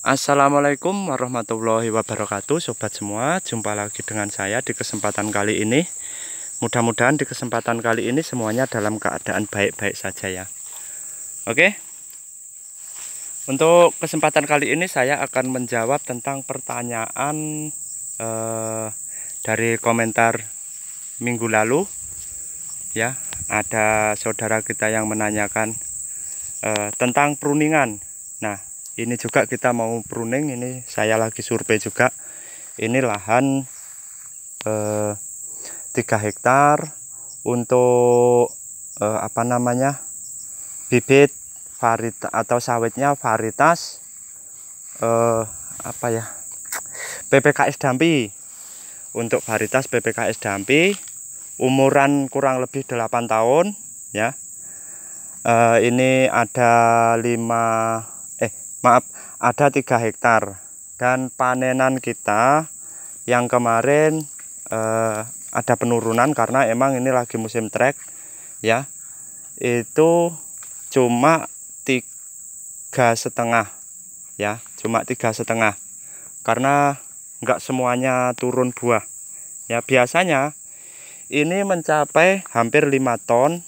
Assalamualaikum warahmatullahi wabarakatuh, sobat semua. Jumpa lagi dengan saya di kesempatan kali ini. Mudah-mudahan di kesempatan kali ini semuanya dalam keadaan baik-baik saja ya. Oke. Untuk kesempatan kali ini saya akan menjawab tentang pertanyaan dari komentar minggu lalu ya. Ada saudara kita yang menanyakan tentang pruningan. Nah, ini juga kita mau pruning. Ini saya lagi survei juga. Ini lahan 3 hektar untuk bibit varietas atau sawitnya varietas PPKS Dampi. Untuk varietas PPKS Dampi umuran kurang lebih 8 tahun ya. Ini ada 3 hektar dan panenan kita yang kemarin ada penurunan karena emang ini lagi musim trek ya. Itu cuma 3,5 ya, cuma 3,5 karena enggak semuanya turun buah ya. Biasanya ini mencapai hampir 5 ton.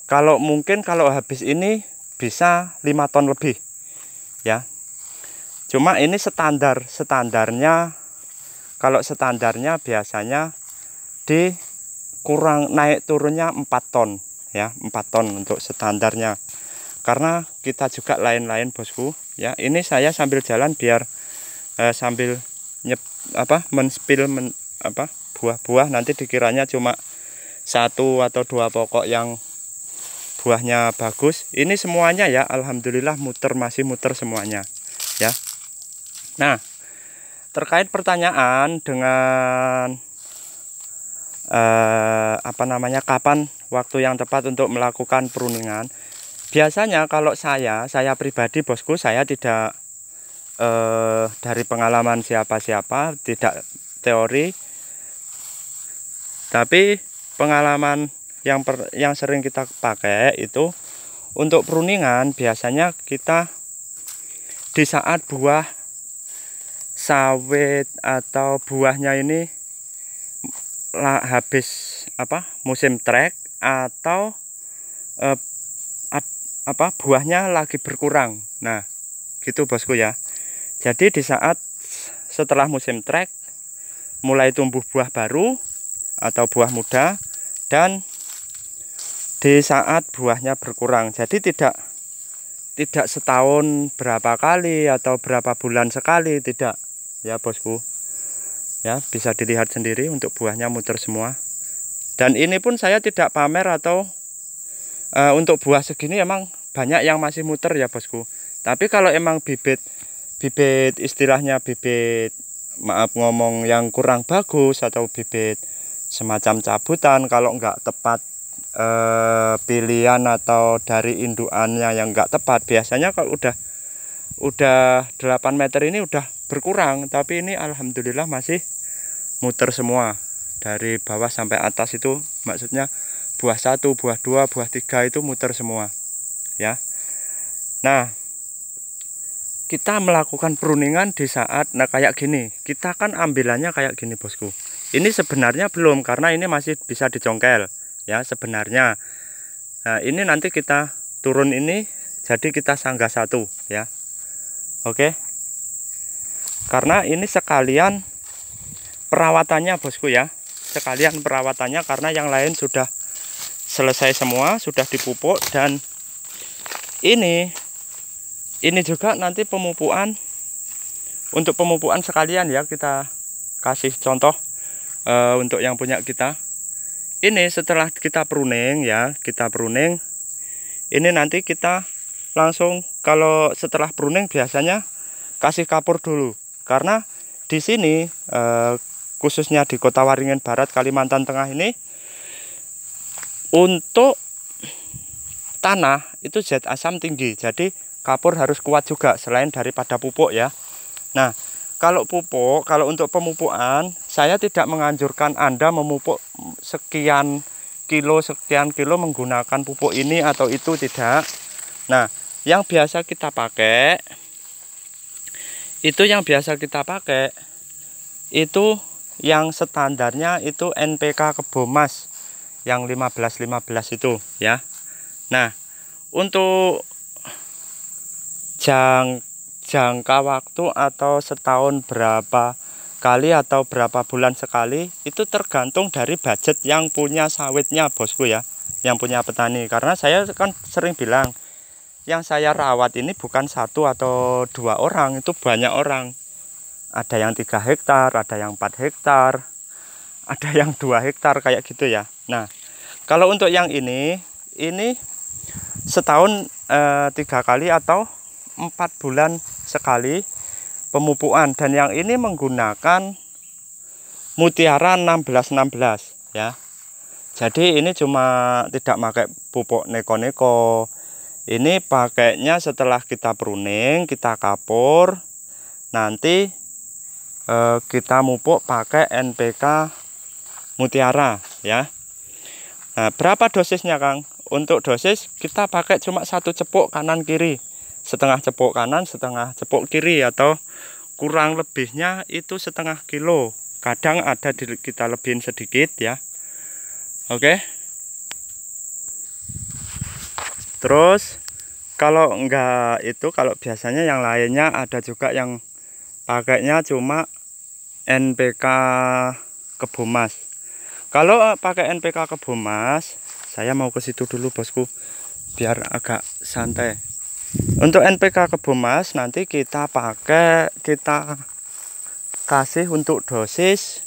Kalau mungkin kalau habis ini bisa 5 ton lebih ya. Cuma ini standarnya kalau standarnya biasanya naik turunnya 4 ton ya, 4 ton untuk standarnya. Karena kita juga lain-lain bosku ya. Ini saya sambil jalan biar sambil buah-buah, nanti dikiranya cuma 1 atau 2 pokok yang buahnya bagus. Ini semuanya ya, alhamdulillah masih muter semuanya ya. Nah, terkait pertanyaan dengan kapan waktu yang tepat untuk melakukan pruningan. Biasanya kalau saya pribadi bosku, saya tidak dari pengalaman siapa-siapa, tidak teori, tapi pengalaman yang sering kita pakai itu untuk pruningan. Biasanya kita di saat buah sawit atau buahnya ini habis musim trek atau buahnya lagi berkurang. Nah, gitu bosku ya. Jadi di saat setelah musim trek mulai tumbuh buah baru atau buah muda, dan di saat buahnya berkurang. Jadi tidak setahun berapa kali atau berapa bulan sekali, tidak ya bosku ya. Bisa dilihat sendiri untuk buahnya muter semua. Dan ini pun saya tidak pamer atau untuk buah segini emang banyak yang masih muter ya bosku. Tapi kalau emang bibit istilahnya bibit, maaf ngomong, yang kurang bagus atau bibit semacam cabutan, kalau nggak tepat pilihan atau dari indukannya yang enggak tepat, biasanya kalau udah 8 meter ini udah berkurang. Tapi ini alhamdulillah masih muter semua dari bawah sampai atas. Itu maksudnya buah 1, buah 2, buah 3 itu muter semua ya. Nah, kita melakukan pruningan di saat kayak gini. Kita kan ambilannya kayak gini bosku. Ini sebenarnya belum, karena ini masih bisa dicongkel ya sebenarnya. Nah, ini nanti kita turun ini jadi kita sanggah 1 ya. Oke. Karena ini sekalian perawatannya bosku ya. Sekalian perawatannya karena yang lain sudah selesai semua, sudah dipupuk. Dan ini juga nanti pemupukan, untuk pemupukan sekalian ya. Kita kasih contoh untuk yang punya kita. Ini setelah kita pruning ya, ini nanti kita langsung, kalau setelah pruning biasanya kasih kapur dulu. Karena di sini khususnya di Kota Waringin Barat, Kalimantan Tengah ini, untuk tanah itu zat asam tinggi. Jadi kapur harus kuat juga selain daripada pupuk ya. Nah, kalau untuk pemupukan, saya tidak menganjurkan Anda memupuk sekian kilo menggunakan pupuk ini atau itu, tidak. Nah, Yang biasa kita pakai itu yang standarnya itu NPK Kebomas yang 15-15 itu ya. Nah, untuk jangka waktu atau setahun berapa kali atau berapa bulan sekali itu tergantung dari budget yang punya sawitnya, bosku ya, yang punya petani. Karena saya kan sering bilang, yang saya rawat ini bukan 1 atau 2 orang, itu banyak orang. Ada yang 3 hektar, ada yang 4 hektar, ada yang 2 hektar kayak gitu ya. Nah, kalau untuk yang ini setahun 3 kali atau 4 bulan sekali pemupukan, dan yang ini menggunakan Mutiara 16-16 ya. Jadi ini cuma tidak pakai pupuk neko-neko. Ini pakainya setelah kita pruning, kita kapur, nanti kita mupuk pakai NPK Mutiara ya. Nah, berapa dosisnya, Kang? Untuk dosis kita pakai cuma 1 cepuk kanan kiri, setengah cepuk kanan, setengah cepuk kiri, atau kurang lebihnya itu setengah kilo. Kadang ada kita lebihin sedikit ya. Oke. Terus kalau enggak itu, kalau biasanya yang lainnya ada juga yang pakainya cuma NPK Kebomas. Kalau pakai NPK Kebomas, saya mau ke situ dulu, bosku, biar agak santai. Untuk NPK Kebomas nanti kita kasih untuk dosis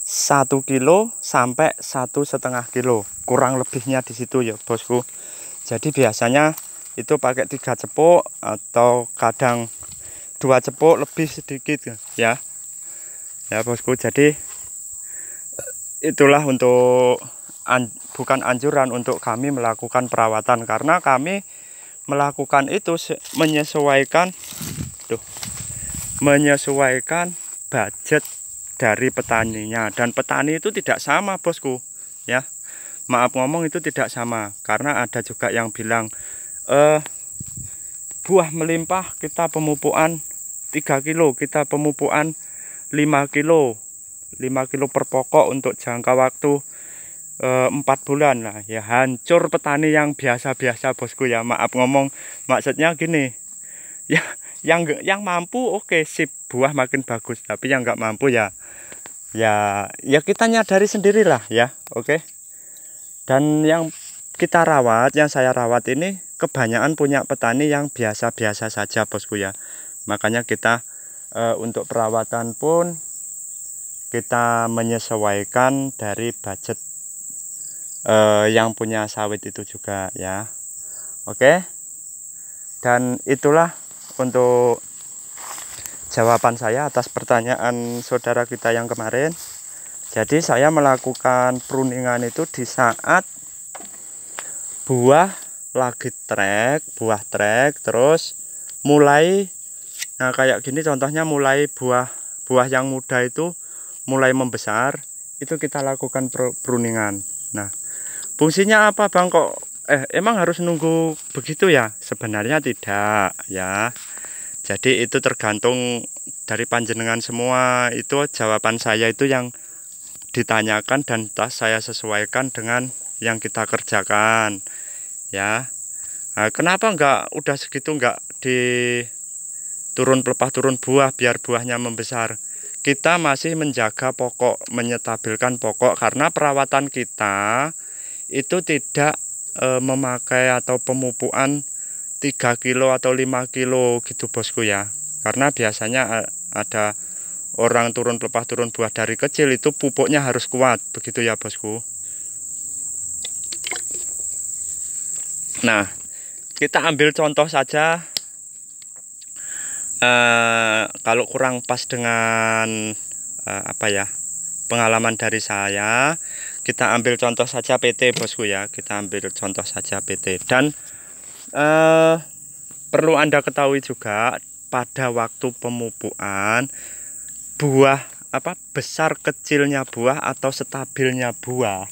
1 kilo sampai 1,5 kilo, kurang lebihnya di situ ya, bosku. Jadi biasanya itu pakai 3 cepuk atau kadang 2 cepuk lebih sedikit ya. Ya, bosku. Jadi itulah untuk bukan anjuran untuk kami melakukan perawatan, karena kami melakukan itu menyesuaikan budget dari petaninya, dan petani itu tidak sama, bosku ya. Maaf ngomong, itu tidak sama, karena ada juga yang bilang buah melimpah kita pemupukan 3 kilo, kita pemupukan 5 kilo per pokok untuk jangka waktu 4 bulan lah ya. Hancur petani yang biasa-biasa, bosku ya. Maaf ngomong, maksudnya gini ya, yang mampu oke, sip, buah makin bagus. Tapi yang nggak mampu ya kita nyadari sendirilah ya. Oke. Dan yang kita rawat, yang saya rawat ini kebanyakan punya petani yang biasa-biasa saja, bosku ya. Makanya kita untuk perawatan pun kita menyesuaikan dari budget yang punya sawit itu juga ya. Oke. Dan itulah untuk jawaban saya atas pertanyaan saudara kita yang kemarin. Jadi saya melakukan pruningan itu di saat buah lagi buah trek, terus mulai, nah kayak gini contohnya, mulai buah yang muda itu mulai membesar, itu kita lakukan pruningan. Nah, fungsinya apa, Bang? Kok emang harus nunggu begitu ya? Sebenarnya tidak ya. Jadi itu tergantung dari panjenengan semua. Itu jawaban saya itu yang ditanyakan dan saya sesuaikan dengan yang kita kerjakan ya. Nah, kenapa enggak udah segitu enggak turun pelepah, turun buah biar buahnya membesar? Kita masih menjaga pokok, menyetabilkan pokok, karena perawatan kita itu tidak memakai atau pemupukan 3 kilo atau 5 kilo gitu, bosku ya. Karena biasanya ada orang turun pelepah, turun buah dari kecil, itu pupuknya harus kuat begitu ya, bosku. Nah, kita ambil contoh saja, kalau kurang pas dengan pengalaman dari saya, kita ambil contoh saja PT, bosku ya. Kita ambil contoh saja PT. Dan perlu Anda ketahui juga, pada waktu pemupukan buah besar kecilnya buah atau stabilnya buah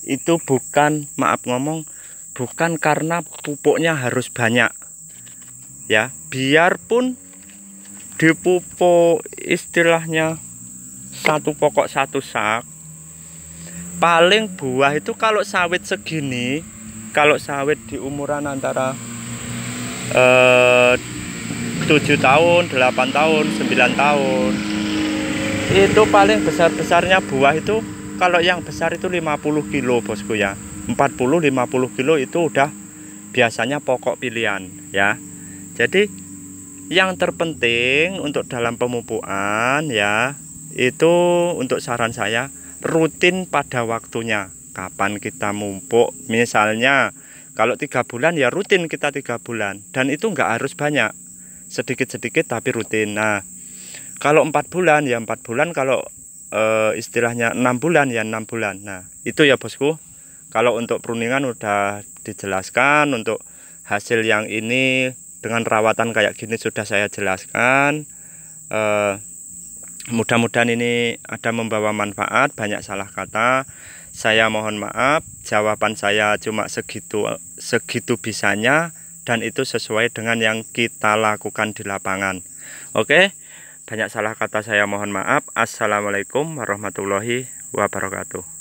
itu bukan, maaf ngomong, bukan karena pupuknya harus banyak ya, biarpun dipupuk istilahnya satu pokok satu sak, paling buah itu kalau sawit segini, kalau sawit di umuran antara 7 tahun, 8 tahun, 9 tahun, itu paling besar-besarnya buah itu, kalau yang besar itu 50 kilo bosku ya, 40-50 kilo itu udah biasanya pokok pilihan ya. Jadi yang terpenting untuk dalam pemupukan ya, itu untuk saran saya rutin pada waktunya. Kapan kita mupuk, misalnya kalau 3 bulan ya rutin kita 3 bulan, dan itu nggak harus banyak, sedikit-sedikit tapi rutin. Nah kalau 4 bulan ya 4 bulan, kalau istilahnya 6 bulan ya 6 bulan. Nah itu ya bosku, kalau untuk pruningan udah dijelaskan, untuk hasil yang ini dengan rawatan kayak gini sudah saya jelaskan. Mudah-mudahan ini ada membawa manfaat. Banyak salah kata, saya mohon maaf, jawaban saya cuma segitu bisanya, dan itu sesuai dengan yang kita lakukan di lapangan. Oke, banyak salah kata saya mohon maaf. Assalamualaikum warahmatullahi wabarakatuh.